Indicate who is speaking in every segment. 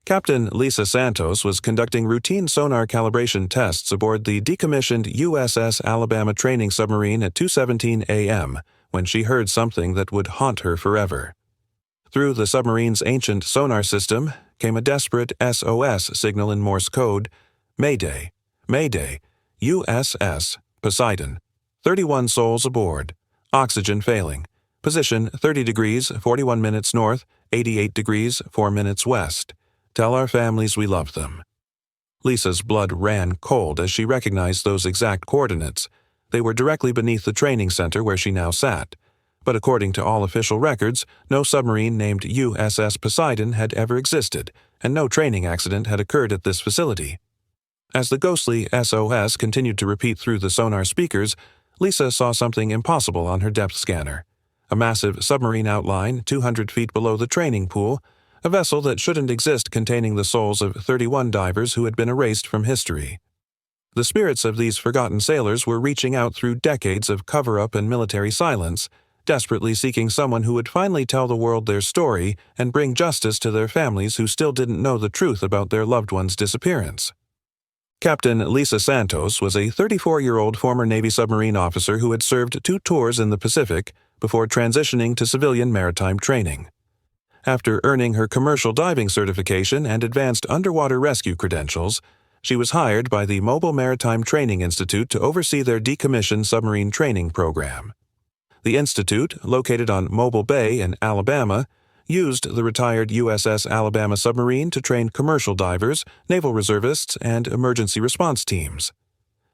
Speaker 1: Captain Lisa Santos was conducting routine sonar calibration tests aboard the decommissioned USS Alabama training submarine at 2:17 a.m. when she heard something that would haunt her forever. Through the submarine's ancient sonar system came a desperate SOS signal in Morse code: Mayday, Mayday, USS Poseidon. 31 souls aboard. Oxygen failing. Position 30 degrees, 41 minutes north, 88 degrees, 4 minutes west. Tell our families we love them. Lisa's blood ran cold as she recognized those exact coordinates. They were directly beneath the training center where she now sat. But according to all official records, no submarine named USS Poseidon had ever existed, and no training accident had occurred at this facility. As the ghostly SOS continued to repeat through the sonar speakers, Lisa saw something impossible on her depth scanner. A massive submarine outline 200 feet below the training pool, a vessel that shouldn't exist containing the souls of 31 divers who had been erased from history. The spirits of these forgotten sailors were reaching out through decades of cover-up and military silence, desperately seeking someone who would finally tell the world their story and bring justice to their families who still didn't know the truth about their loved one's disappearance. Captain Lisa Santos was a 34-year-old former Navy submarine officer who had served 2 tours in the Pacific before transitioning to civilian maritime training. After earning her commercial diving certification and advanced underwater rescue credentials, she was hired by the Mobile Maritime Training Institute to oversee their decommissioned submarine training program. The institute, located on Mobile Bay in Alabama, used the retired USS Alabama submarine to train commercial divers, naval reservists, and emergency response teams.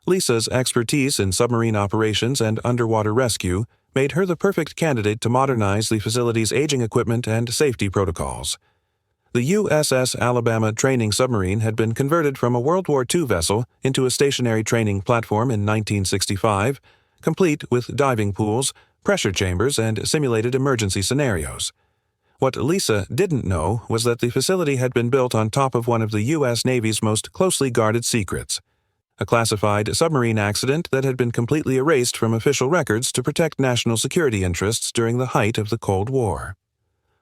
Speaker 1: Lisa's expertise in submarine operations and underwater rescue made her the perfect candidate to modernize the facility's aging equipment and safety protocols. The USS Alabama training submarine had been converted from a World War II vessel into a stationary training platform in 1965, complete with diving pools, pressure chambers, and simulated emergency scenarios. What Lisa didn't know was that the facility had been built on top of one of the U.S. Navy's most closely guarded secrets, a classified submarine accident that had been completely erased from official records to protect national security interests during the height of the Cold War.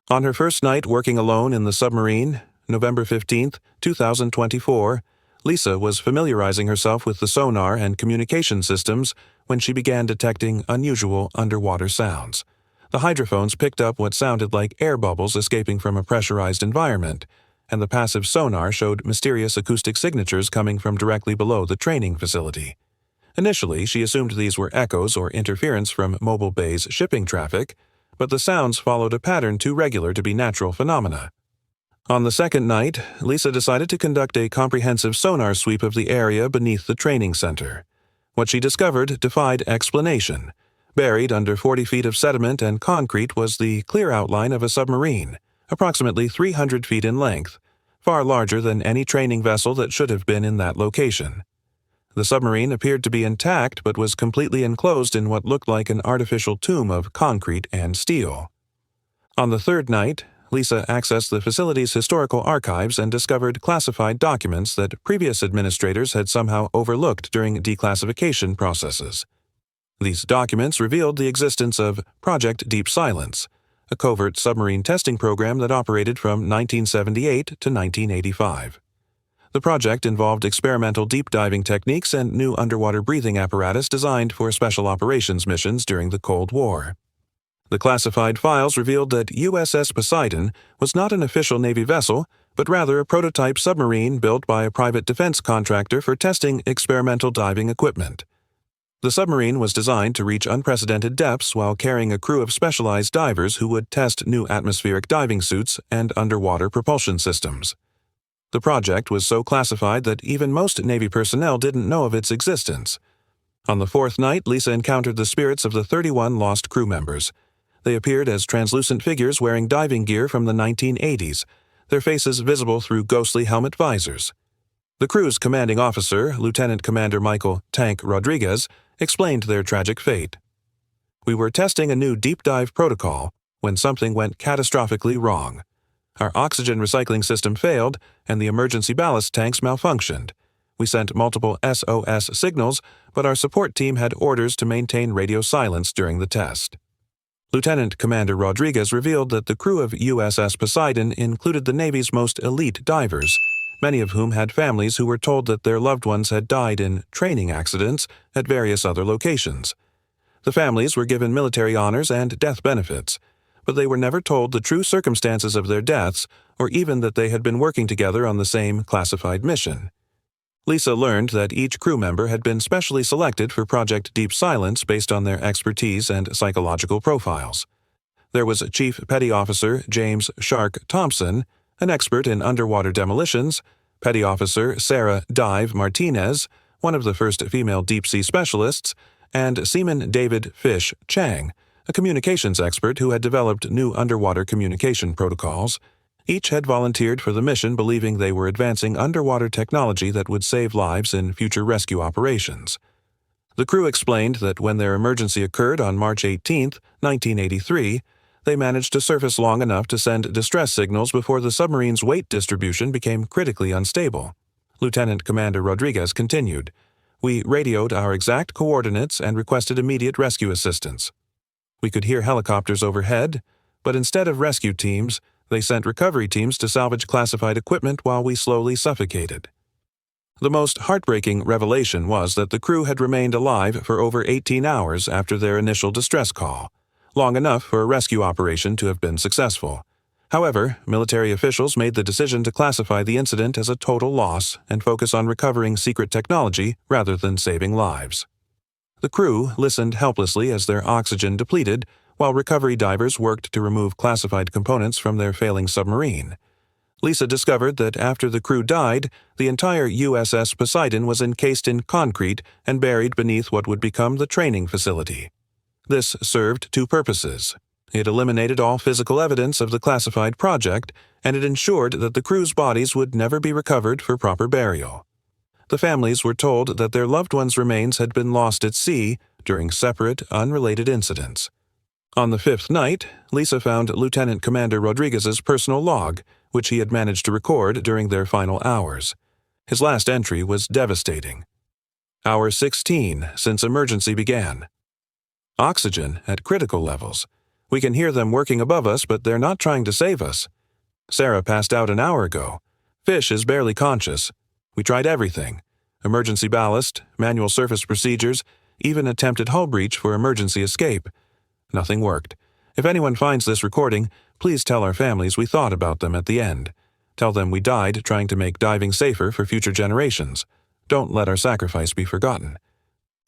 Speaker 1: On her first night working alone in the submarine, November 15, 2024, Lisa was familiarizing herself with the sonar and communication systems when she began detecting unusual underwater sounds. The hydrophones picked up what sounded like air bubbles escaping from a pressurized environment, and the passive sonar showed mysterious acoustic signatures coming from directly below the training facility. Initially, she assumed these were echoes or interference from Mobile Bay's shipping traffic, but the sounds followed a pattern too regular to be natural phenomena. On the second night, Lisa decided to conduct a comprehensive sonar sweep of the area beneath the training center. What she discovered defied explanation. Buried under 40 feet of sediment and concrete was the clear outline of a submarine, approximately 300 feet in length, far larger than any training vessel that should have been in that location. The submarine appeared to be intact but was completely enclosed in what looked like an artificial tomb of concrete and steel. On the third night, Lisa accessed the facility's historical archives and discovered classified documents that previous administrators had somehow overlooked during declassification processes. These documents revealed the existence of Project Deep Silence, a covert submarine testing program that operated from 1978 to 1985. The project involved experimental deep diving techniques and new underwater breathing apparatus designed for special operations missions during the Cold War. The classified files revealed that USS Poseidon was not an official Navy vessel, but rather a prototype submarine built by a private defense contractor for testing experimental diving equipment. The submarine was designed to reach unprecedented depths while carrying a crew of specialized divers who would test new atmospheric diving suits and underwater propulsion systems. The project was so classified that even most Navy personnel didn't know of its existence. On the fourth night, Lisa encountered the spirits of the 31 lost crew members. They appeared as translucent figures wearing diving gear from the 1980s, their faces visible through ghostly helmet visors. The crew's commanding officer, Lieutenant Commander Michael "Tank" Rodriguez, explained their tragic fate. "We were testing a new deep dive protocol when something went catastrophically wrong. Our oxygen recycling system failed and the emergency ballast tanks malfunctioned. We sent multiple SOS signals, but our support team had orders to maintain radio silence during the test." Lieutenant Commander Rodriguez revealed that the crew of USS Poseidon included the Navy's most elite divers, many of whom had families who were told that their loved ones had died in training accidents at various other locations. The families were given military honors and death benefits, but they were never told the true circumstances of their deaths or even that they had been working together on the same classified mission. Lisa learned that each crew member had been specially selected for Project Deep Silence based on their expertise and psychological profiles. There was Chief Petty Officer James Shark Thompson, an expert in underwater demolitions, Petty Officer Sarah Dive Martinez, one of the first female deep-sea specialists, and Seaman David Fish Chang, a communications expert who had developed new underwater communication protocols. Each had volunteered for the mission believing they were advancing underwater technology that would save lives in future rescue operations. The crew explained that when their emergency occurred on March 18, 1983, they managed to surface long enough to send distress signals before the submarine's weight distribution became critically unstable. Lieutenant Commander Rodriguez continued, "We radioed our exact coordinates and requested immediate rescue assistance. We could hear helicopters overhead, but instead of rescue teams, they sent recovery teams to salvage classified equipment while we slowly suffocated." The most heartbreaking revelation was that the crew had remained alive for over 18 hours after their initial distress call, long enough for a rescue operation to have been successful. However, military officials made the decision to classify the incident as a total loss and focus on recovering secret technology rather than saving lives. The crew listened helplessly as their oxygen depleted, while recovery divers worked to remove classified components from their failing submarine. Lisa discovered that after the crew died, the entire USS Poseidon was encased in concrete and buried beneath what would become the training facility. This served two purposes. It eliminated all physical evidence of the classified project, and it ensured that the crew's bodies would never be recovered for proper burial. The families were told that their loved ones' remains had been lost at sea during separate, unrelated incidents. On the fifth night, Lisa found Lieutenant Commander Rodriguez's personal log, which he had managed to record during their final hours. His last entry was devastating. Hour 16 since emergency began. Oxygen at critical levels. We can hear them working above us, but they're not trying to save us. Sarah passed out an hour ago. Fish is barely conscious. We tried everything. Emergency ballast, manual surface procedures, even attempted hull breach for emergency escape. Nothing worked. If anyone finds this recording, please tell our families we thought about them at the end. Tell them we died trying to make diving safer for future generations. Don't let our sacrifice be forgotten.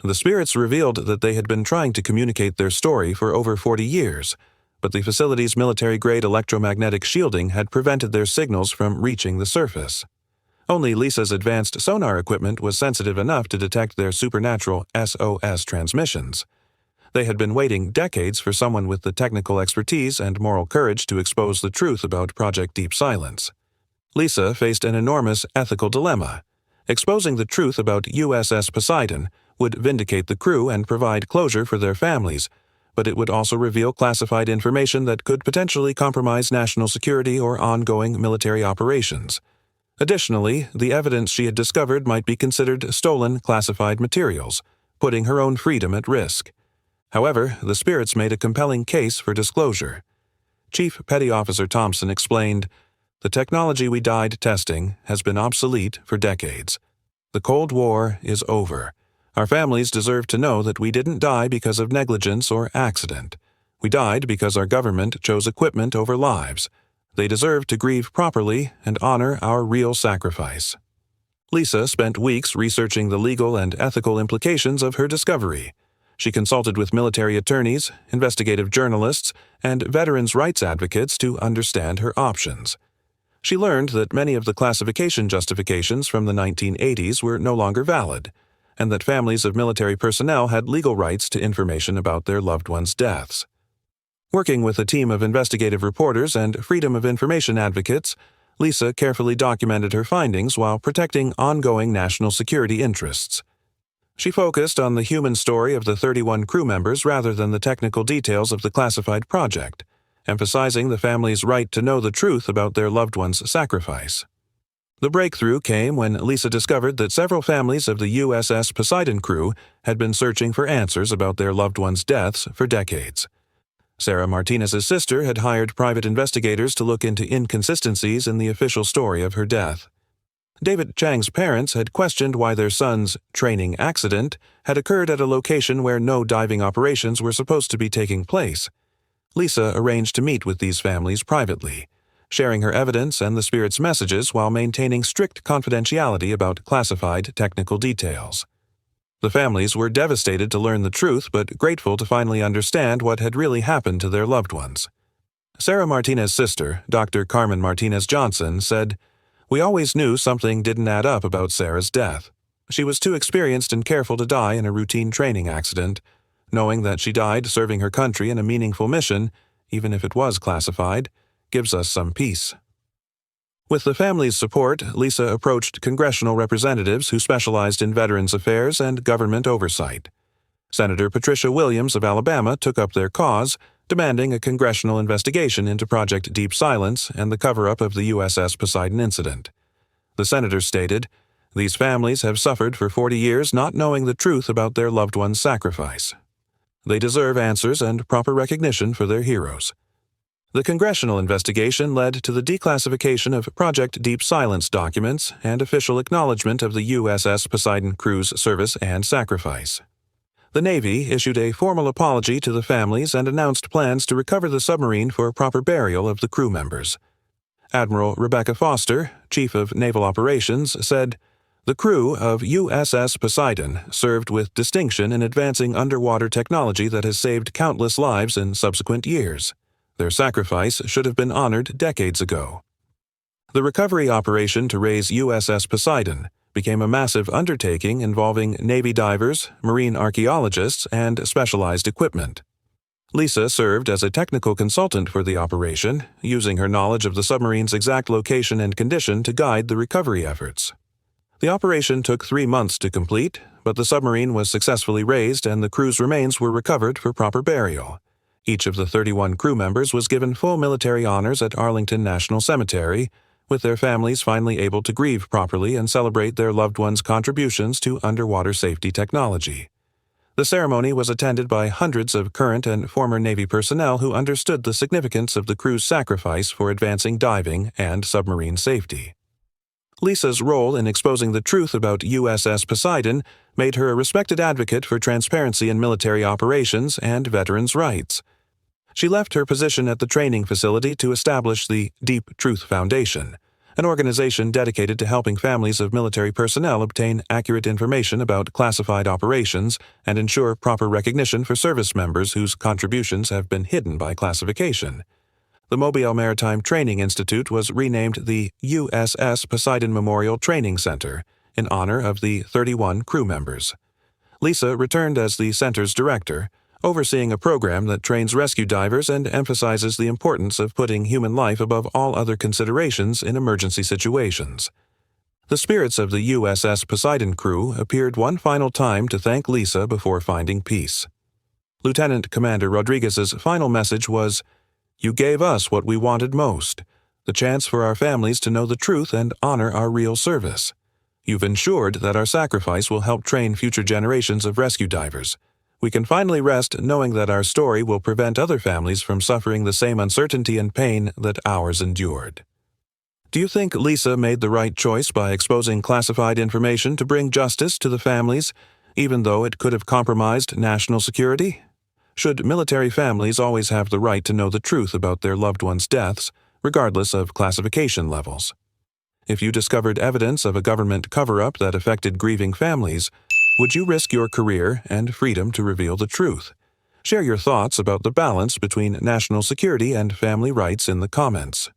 Speaker 1: The spirits revealed that they had been trying to communicate their story for over 40 years, but the facility's military-grade electromagnetic shielding had prevented their signals from reaching the surface. Only Lisa's advanced sonar equipment was sensitive enough to detect their supernatural SOS transmissions. They had been waiting decades for someone with the technical expertise and moral courage to expose the truth about Project Deep Silence. Lisa faced an enormous ethical dilemma. Exposing the truth about USS Poseidon would vindicate the crew and provide closure for their families, but it would also reveal classified information that could potentially compromise national security or ongoing military operations. Additionally, the evidence she had discovered might be considered stolen classified materials, putting her own freedom at risk. However, the spirits made a compelling case for disclosure. Chief Petty Officer Thompson explained, "The technology we died testing has been obsolete for decades. The Cold War is over. Our families deserve to know that we didn't die because of negligence or accident. We died because our government chose equipment over lives. They deserve to grieve properly and honor our real sacrifice." Lisa spent weeks researching the legal and ethical implications of her discovery. She consulted with military attorneys, investigative journalists, and veterans' rights advocates to understand her options. She learned that many of the classification justifications from the 1980s were no longer valid, and that families of military personnel had legal rights to information about their loved ones' deaths. Working with a team of investigative reporters and freedom of information advocates, Lisa carefully documented her findings while protecting ongoing national security interests. She focused on the human story of the 31 crew members rather than the technical details of the classified project, emphasizing the family's right to know the truth about their loved one's sacrifice. The breakthrough came when Lisa discovered that several families of the USS Poseidon crew had been searching for answers about their loved ones' deaths for decades. Sarah Martinez's sister had hired private investigators to look into inconsistencies in the official story of her death. David Chang's parents had questioned why their son's training accident had occurred at a location where no diving operations were supposed to be taking place. Lisa arranged to meet with these families privately, sharing her evidence and the spirit's messages while maintaining strict confidentiality about classified technical details. The families were devastated to learn the truth but grateful to finally understand what had really happened to their loved ones. Sarah Martinez's sister, Dr. Carmen Martinez Johnson, said, "We always knew something didn't add up about Sarah's death. She was too experienced and careful to die in a routine training accident. Knowing that she died serving her country in a meaningful mission, even if it was classified, gives us some peace." With the family's support, Lisa approached congressional representatives who specialized in veterans affairs and government oversight. Senator Patricia Williams of Alabama took up their cause, demanding a congressional investigation into Project Deep Silence and the cover-up of the USS Poseidon incident. The senator stated, "These families have suffered for 40 years not knowing the truth about their loved one's sacrifice. They deserve answers and proper recognition for their heroes." The congressional investigation led to the declassification of Project Deep Silence documents and official acknowledgement of the USS Poseidon crew's service and sacrifice. The Navy issued a formal apology to the families and announced plans to recover the submarine for proper burial of the crew members. Admiral Rebecca Foster, Chief of Naval Operations, said, "The crew of USS Poseidon served with distinction in advancing underwater technology that has saved countless lives in subsequent years. Their sacrifice should have been honored decades ago." The recovery operation to raise USS Poseidon became a massive undertaking involving Navy divers, marine archaeologists, and specialized equipment. Lisa served as a technical consultant for the operation, using her knowledge of the submarine's exact location and condition to guide the recovery efforts. The operation took 3 months to complete, but the submarine was successfully raised and the crew's remains were recovered for proper burial. Each of the 31 crew members was given full military honors at Arlington National Cemetery, with their families finally able to grieve properly and celebrate their loved ones' contributions to underwater safety technology. The ceremony was attended by hundreds of current and former Navy personnel who understood the significance of the crew's sacrifice for advancing diving and submarine safety. Lisa's role in exposing the truth about USS Poseidon made her a respected advocate for transparency in military operations and veterans' rights. She left her position at the training facility to establish the Deep Truth Foundation, an organization dedicated to helping families of military personnel obtain accurate information about classified operations and ensure proper recognition for service members whose contributions have been hidden by classification. The Mobile Maritime Training Institute was renamed the USS Poseidon Memorial Training Center in honor of the 31 crew members. Lisa returned as the center's director, overseeing a program that trains rescue divers and emphasizes the importance of putting human life above all other considerations in emergency situations. The spirits of the USS Poseidon crew appeared one final time to thank Lisa before finding peace. Lieutenant Commander Rodriguez's final message was, "You gave us what we wanted most, the chance for our families to know the truth and honor our real service. You've ensured that our sacrifice will help train future generations of rescue divers. We can finally rest knowing that our story will prevent other families from suffering the same uncertainty and pain that ours endured." Do you think Lisa made the right choice by exposing classified information to bring justice to the families, even though it could have compromised national security? Should military families always have the right to know the truth about their loved ones' deaths, regardless of classification levels? If you discovered evidence of a government cover-up that affected grieving families, would you risk your career and freedom to reveal the truth? Share your thoughts about the balance between national security and family rights in the comments.